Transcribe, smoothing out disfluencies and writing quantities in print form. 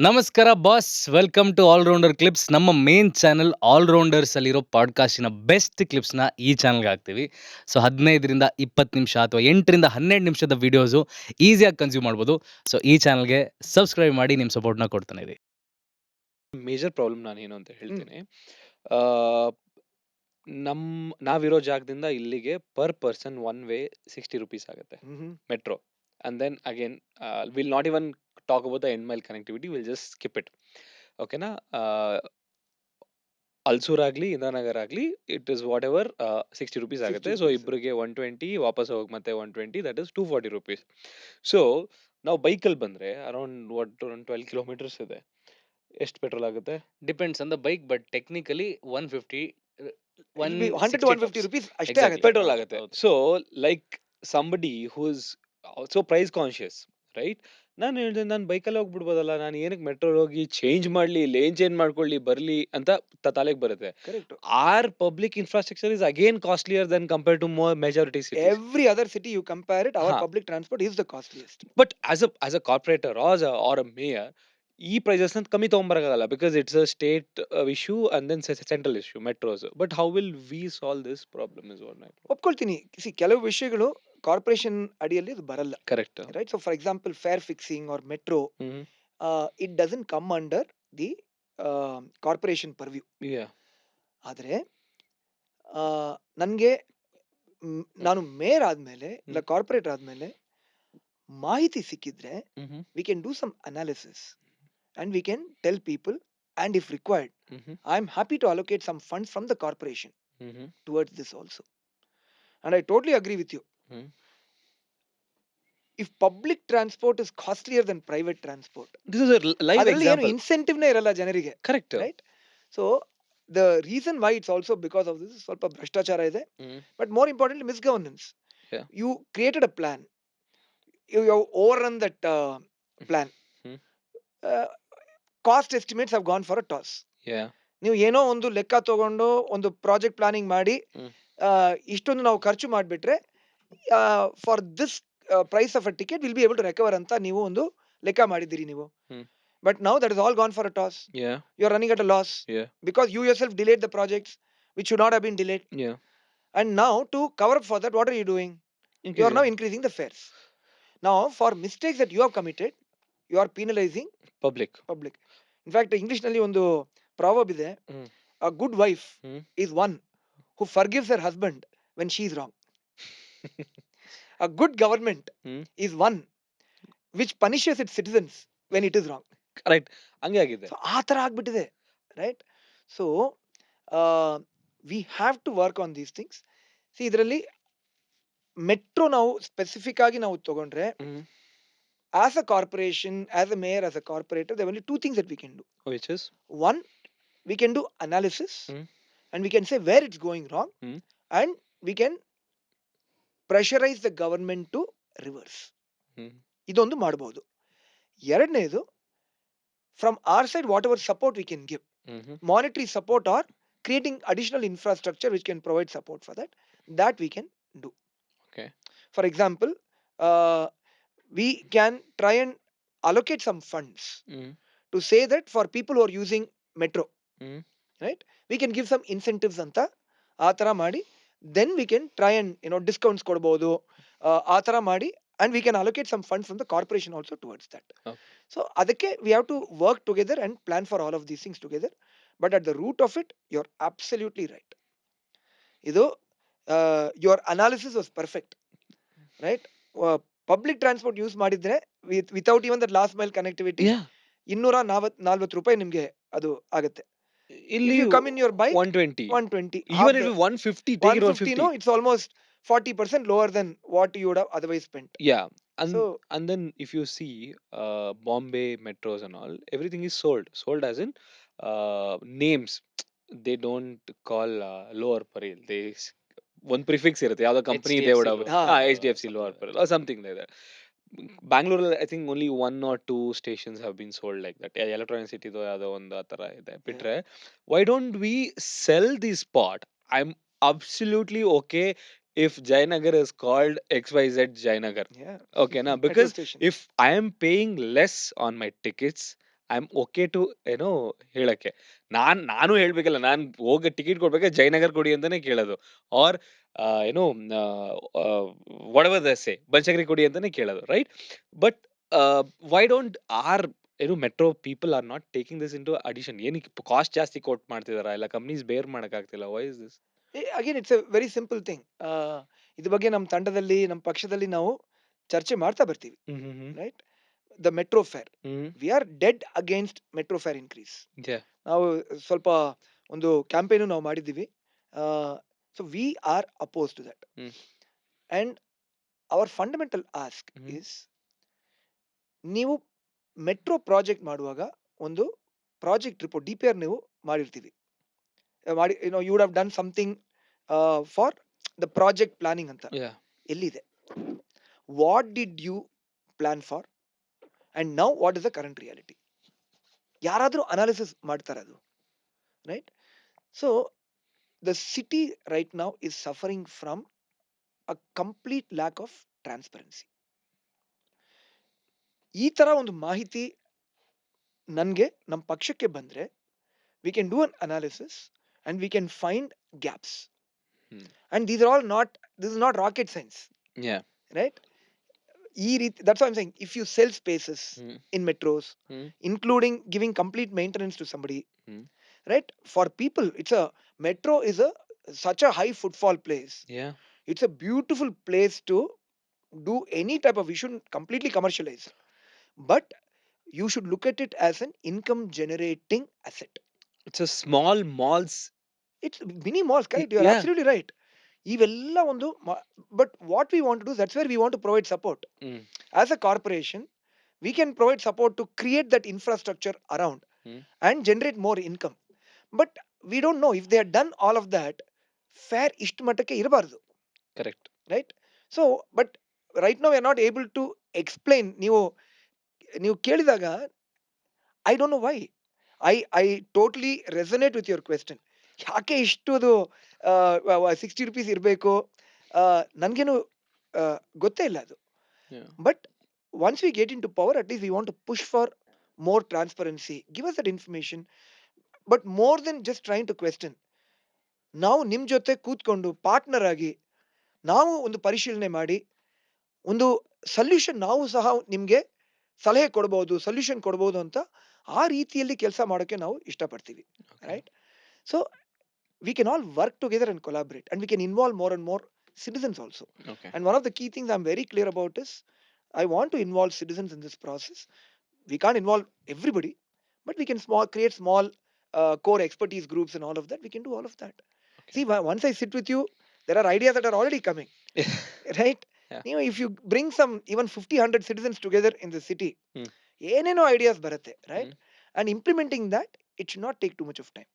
ನಮಸ್ಕಾರ boss, welcome to allrounder clips. ನಮ್ಮ main channel allrounders ಅಲ್ಲಿರೋ ಪಾಡ್ಕಾಸ್ಟಿನ ಬೆಸ್ಟ್ ಕ್ಲಿಪ್ಸ್ನ ಈ ಚಾನಲ್ಗೆ ಹಾಕ್ತೀವಿ. ಸೊ 15ರಿಂದ 20 ನಿಮಿಷ ಅಥವಾ 8ರಿಂದ 12 ನಿಮಿಷದ ವಿಡಿಯೋಸು ಈಸಿಯಾಗಿ ಕನ್ಸ್ಯೂಮ್ ಮಾಡ್ಬೋದು. ಸೊ ಈ ಚಾನಲ್ಗೆ ಸಬ್ಸ್ಕ್ರೈಬ್ ಮಾಡಿ ನಿಮ್ಮ ಸಪೋರ್ಟ್ನ ಕೊಡ್ತಾನೆ ಇರಿ. ಮೇಜರ್ ಪ್ರಾಬ್ಲಮ್ ನಾನೇನು ಅಂತ ಹೇಳ್ತೀನಿ. ಆ, ನಾವಿರೋ ಜಾಗದಿಂದ ಇಲ್ಲಿಗೆ per person one way 60 rupees ಆಗುತ್ತೆ metro. And then again will not even talk about the end mile connectivity, will just skip it. ಓಕೆನಾ? ಅಲ್ಸೂರ್ ಆಗ್ಲಿ ಇಂದಿರಾನಗರ್ ಆಗ್ಲಿ, it is whatever 60 rupees 60 ಆಗುತ್ತೆ. So rupees. ಇಬ್ಬರಿಗೆ 120, ವಾಪಸ್ ಹೋಗಿ ಮತ್ತೆ 120, ದಟ್ ಇಸ್ 240 rupees. ಸೊ ನಾವು ಬೈಕಲ್ಲಿ ಬಂದ್ರೆ ಅರೌಂಡ್ 12 ಕಿಲೋಮೀಟರ್ಸ್ ಇದೆ. ಎಷ್ಟು ಪೆಟ್ರೋಲ್ ಆಗುತ್ತೆ? Depends on the bike, but technically 150 It'll be 100 to 150 rupees ಅಷ್ಟೇ Exactly. ಆಗುತ್ತೆ. ಪೆಟ್ರೋಲ್ ಆಗುತ್ತೆ. So like somebody who is also price conscious, right? ನಾನು ಹೇಳಿದೆ, ನಾನು ಬೈಕಲ್ಲಿ ಹೋಗ್ಬಿಡ್ಬೋದಲ್ಲ, ನಾನು ಏನಕ್ಕೆ ಮೆಟ್ರೋ ಹೋಗಿ ಚೇಂಜ್ ಮಾಡ್ಲಿ, ಲೇನ್ ಚೇಂಜ್ ಮಾಡ್ಕೊಳ್ಳಿ ಬರ್ಲಿ ಅಂತ ತಲೆಗೆ ಬರುತ್ತೆ. Correct. Our public infrastructure is again costlier than compare to more majority cities. Every other city you compare it, our ಹಾ. public transport is the costliest. But as a corporator or a mayor, ಈ prices ಕಮ್ಮಿ ತಗೊಂಬರಕ್ಕಾಗಲ್ಲ, because it's a state issue and then central issue metros. But how will we solve this problem is what my ಒಪ್ಕೊಳ್ತೀನಿ. ಕೆಲವು ವಿಷಯಗಳು corporation ಅಡಿಯಲ್ಲಿ ಇದು ಬರಲ್ಲ. Correct. Right? So for example, fare fixing or metro, it doesn't come under the corporation purview. ಆದ್ರೆ ನನಗೆ ನಾನು mayor ಆದ್ಮೇಲೆ ಇಲ್ಲ ಕಾರ್ಪೊರೇಟರ್ ಆದ್ಮೇಲೆ ಮಾಹಿತಿ ಸಿಕ್ಕಿದ್ರೆ we can do some analysis and we can tell people, and if required, I'm happy to allocate some funds from the corporation towards this also. And I totally agree with you. If public transport is costlier than private transport, this is live ಅದರಲ್ಲಿ ಏನು example. ಇನ್ಸೆಂಟಿವ್ನೇ ಇರಲ್ಲ ಜನರಿಗೆ. Correct. Right? So the reason why it's also because of this is ಸ್ವಲ್ಪ ಭ್ರಷ್ಟಾಚಾರ ಇದೆ, but more importantly misgovernance. Yeah. You created a plan, you have overrun that plan. Cost estimates have gone for a toss. ನೀವು ಏನೋ ಒಂದು ಲೆಕ್ಕ ತಗೊಂಡು ಒಂದು project planning ಮಾಡಿ ಇಷ್ಟೊಂದು ನಾವು ಖರ್ಚು ಮಾಡಿಬಿಟ್ರೆ for this price of a ticket will be able to recover ಅಂತ ನೀವು ಒಂದು ಲೆಕ್ಕ ಮಾಡಿದ್ದೀರಿ ನೀವು. But now that is all gone for a toss. You are running at a loss because you yourself delayed the projects which should not have been delayed. And now to cover up for that what are you doing? You are now increasing the fares. Now for mistakes that you have committed you are penalising public. In fact English ನಲ್ಲಿ ಒಂದು proverb ಇದೆ, a good wife is one who forgives her husband when she is wrong. A good government is one which punishes its citizens when it is wrong. Correct. ಹಂಗೆ ಆಗಿದೆ. So ಆ ತರ ಆಗ್ಬಿಟ್ಟಿದೆ, right? So we have to work on these things. ಇದರಲ್ಲಿ metro ನಾವು specific ಆಗಿ ನಾವು ತಗೊಂಡ್ರೆ, as a corporation, as a mayor, as a corporator, there are only two things that we can do. Which is? One, we can do analysis and we can say where it's going wrong, and we can pressurize the government to reverse. ಇದೊಂದು ಮಾಡಬಹುದು. ಎರಡನೇದು, from our side whatever support we can give, monetary support or creating additional infrastructure which can provide support for that we can do. Okay. For example, we can try and allocate some funds to say that for people who are using metro, right, we can give some incentives anta ಆ ತರ ಮಾಡಿ, then we can try and discounts ಕೊಡಬಹುದು ಆ ತರ ಮಾಡಿ, and we can allocate some funds from the corporation also towards that. So ಅದಕ್ಕೆ we have to work together and plan for all of these things together. But at the root of it, you're absolutely right. ಇದು your analysis was perfect, right? Public transport use ಮಾಡಿದ್ರೆ without even that last mile connectivity 240 ರೂಪಾಯಿ ನಿಮ್ಗೆ ಅದು ಆಗುತ್ತೆ. ಇಲ್ಲಿ come in your bike 120, even if 150, take it 150. No, it's almost 40% lower than what you would have otherwise spent. Yeah. And then if you see Bombay metros and all, everything is sold as in names. They don't call lower parel. They one prefix irutte, ಯಾವ್ದೋ company they would have HDFC lower parel or something like that. Bangalore, I think only 1 or 2 stations have been sold like that. Electronic City do ಯಾವ್ದೋ ಒಂದು ಆ ತರ ಇದೆ ಬಿಟ್ರೆ, why don't we sell this spot? I'm absolutely okay if Jayanagar is called XYZ Jayanagar. Okay, na? Because if I am paying less on my tickets, I am okay to ಏನೋ ಹೇಳಕ್ಕೆ. ನಾನು ಹೇಳ್ಬೇಕಲ್ಲ, ನಾನ್ ಹೋಗಿ ಟಿಕೆಟ್ ಕೊಡ್ಬೇಕಾದ್ರೆ ಜಯನಗರ್ ಕೊಡಿ ಅಂತಾನೆ ಕೇಳೋದು. Or ಏನೋ whatever they say Banashankari ಕೊಡಿ ಅಂತಾನೆ ಕೇಳೋದು, right? But why don't our metro people are not taking this into addition? ಏನಕ್ಕೆ ಕಾಸ್ಟ್ ಜಾಸ್ತಿ ಕೋಟ್ ಮಾಡ್ತಿದಾರಾ? ಇಲ್ಲ ಕಂಪ್ನೀಸ್ ಬೇರ್ ಮಾಡಕ್ಕಾಗ್ತಿಲ್ಲ? Why is this? Again it's a very simple thing. ಇದ್ರ ಬಗ್ಗೆ ನಮ್ಮ ತಂಡದಲ್ಲಿ, ನಮ್ಮ ಪಕ್ಷದಲ್ಲಿ ನಾವು ಚರ್ಚೆ ಮಾಡ್ತಾ ಬರ್ತೀವಿ, hmm hmm hmm right? The metro fare, hmm we are dead against metro fare increase. Yeah. ನಾವು ಸ್ವಲ್ಪ ಒಂದು ಕ್ಯಾಂಪೇನು ನಾವು ಮಾಡಿದ್ದೀವಿ. So we are oppose to that. Hmm. And our fundamental ask hmm. Is, ನೀವು ಮೆಟ್ರೋ ಪ್ರಾಜೆಕ್ಟ್ ಮಾಡುವಾಗ ಒಂದು project report DPR ನೀವು ಮಾಡಿರ್ತೀವಿ, ಮಾಡಿ you would have done something for the project planning ಅಂತ. Yeah. ಎಲ್ಲಿದೆ? What did you plan for and now what is the current reality? ಯಾರಾದರೂ analysis ಮಾಡ್ತಾರೆ ಅದು, right? So the city right now is suffering from a complete lack of transparency. ಈ ತರ ಒಂದು ಮಾಹಿತಿ ನನಗೆ ನಮ್ಮ ಪಕ್ಷಕ್ಕೆ ಬಂದ್ರೆ, we can do an analysis and we can find gaps. Hmm. And these are all not, this is not rocket science, Yeah. Right? ಈ ರೀತಿ, that's what I am saying, if you sell spaces Hmm. in metros, Hmm. including giving complete maintenance to somebody, Hmm. right? For people, it's a metro is a such a high footfall place. Yeah. It's a beautiful place to do any type of. We shouldn't completely commercialize, but you should look at it as an income generating asset. It's a small malls. It's mini malls, correct? You are Yeah. absolutely right. ಇವೆಲ್ಲ ಒಂದು, but what we want to do, that's where we want to provide support. Hmm. As a corporation, we can provide support to create that infrastructure around Hmm. and generate more income. But we don't know if they had done all of that, fair ಇಷ್ಟು ಮಟ್ಟಕ್ಕೆ ಇರಬಾರ್ದು, Correct. right? So but right now we are not able to explain. ನೀವು ಕೇಳಿದಾಗ, I don't know why. I totally resonate with your question. ಯಾಕೆ ಇಷ್ಟುದು 60 rupees ಇರಬೇಕು? ನನಗೇನು ಗೊತ್ತೇ ಇಲ್ಲ ಅದು. Yeah. But once we get into power, at least we want to push for more transparency. Give us that information. But more than just trying to question, ನಾವು ನಿಮ್ಮ ಜೊತೆ ಕೂತ್ಕೊಂಡು ಪಾರ್ಟ್ನರ್ ಆಗಿ ನಾವು ಒಂದು ಪರಿಶೀಲನೆ ಮಾಡಿ ಒಂದು ಸೊಲ್ಯೂಷನ್ ನಾವು ಸಹ ನಿಮಗೆ ಸಲಹೆ ಕೊಡ್ಬೋದು, ಸೊಲ್ಯೂಷನ್ ಕೊಡ್ಬೋದು ಅಂತ ಆ ರೀತಿಯಲ್ಲಿ ಕೆಲಸ ಮಾಡೋಕ್ಕೆ ನಾವು ಇಷ್ಟಪಡ್ತೀವಿ, Okay. Right? So we can all work together and collaborate, and we can involve more and more citizens also. Okay. And one of the key things I'm very clear about is, I want to involve citizens in this process. We can't involve everybody, but we can create small core expertise groups and all of that. We can do all of that. Okay. See, once I sit with you, there are ideas that are already coming, right? Yeah. If you bring some even 50-100 citizens together in the city, Hmm. ಏನೇನೋ ideas ಬರುತ್ತೆ, right? Hmm. And implementing that, it should not take too much of time.